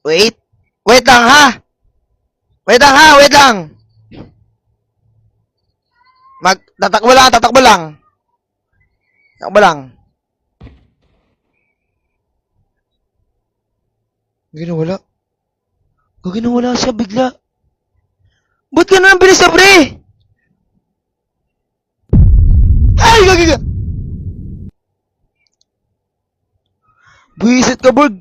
Wait. Wait lang ha. Wait lang ha, wait lang. Tatakbo lang, tatakbo lang. Tatakbo lang. Ginawala. Ginawala siya bigla. Ba't ka na ang bilis na pre? Ay, gagiga. Buisit ka, Borg.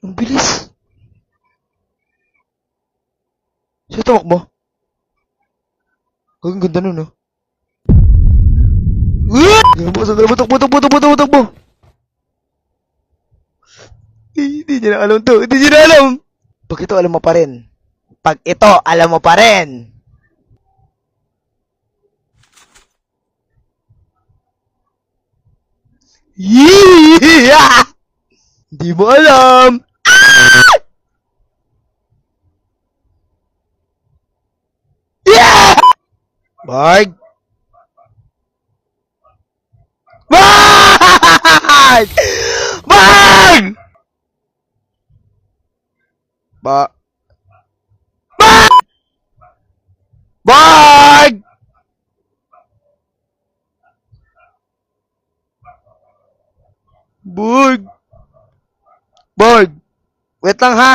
Ang bilis. Siya tumakbo. Ang ganda nun, no? Takbo. Hindi niya na alam to. Hindi niya na alam. Pag ito, alam mo pa rin. Pag ito, alam mo pa rin. Yeah! Hindi mo alam. Ah! Yeah! Barg! Barg! Barg! Barg! Barg! Barg! Barg! Wait lang ha!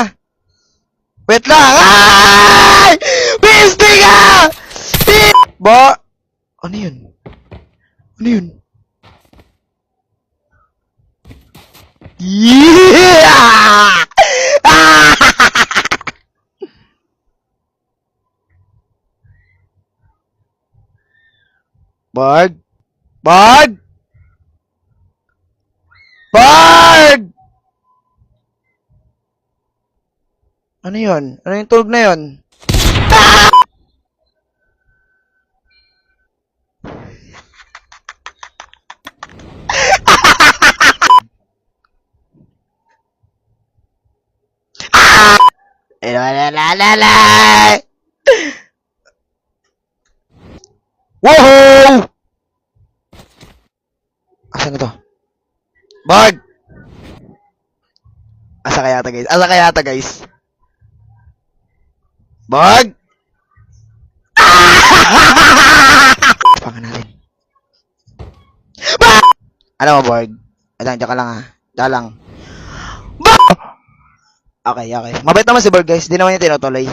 Wait lang! Ay! Piste ka! Ano yun? Ano yun? Yeah! Barg! Barg! Barg! Ano yun? Ano yung tulog na yun? Ah! La. Woohoo! Asan na to? Barg! Asa kaya ta guys? Asa kaya ta guys? Barg! Pangan natin. Barg! Alam mo Barg? Diyan ka lang ha. Diyan lang. Barg! Okay. Mabait naman si Barg guys. Di naman niya tinutuloy.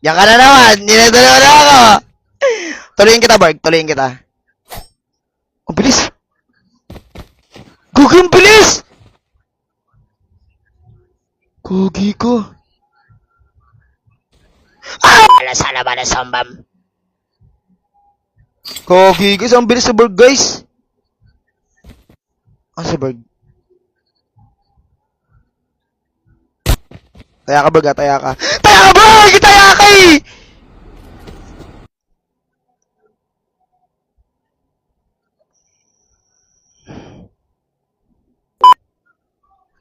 Diyan ka na naman. Tinutuloy na ako. Tuloyin kita Barg. Tuloyin kita. Ang bilis. Gugi, ang bilis! Gugi ko. Ah! Sana ba na sambam? Gugi guys, ang bilis sa Berg guys. Sa Berg. Taya ka Berg ha, taya ka. Taya ka Berg! Taya ka eh!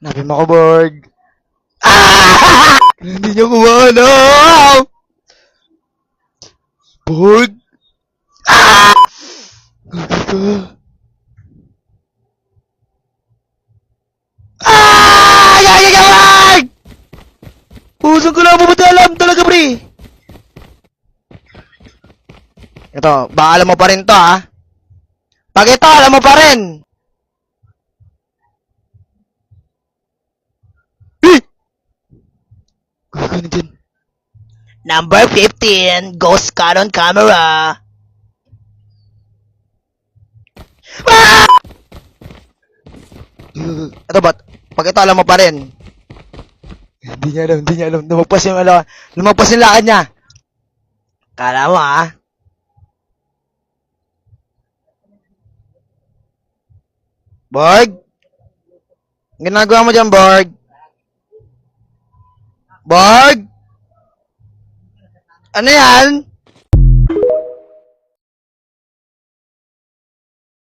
Hanapin mo ko Berg. Ah! Hindi niyo kumahanap! Berg! Ah! Gugi ka. Ah! Gagi ka Berg! Saan ko lang pumunta alam talaga pre? Ito, baka alam mo pa rin to ha? Pag ito, alam mo pa rin! Gagano dyan? Number 15, Ghost Canon Camera. Ah! Ito ba? Pag ito alam mo pa rin. Hindi niya alam. Lumagpas yung lakad niya. Kala mo ha? Borg? Ginagawa mo dyan, Borg? Borg? Ano yan?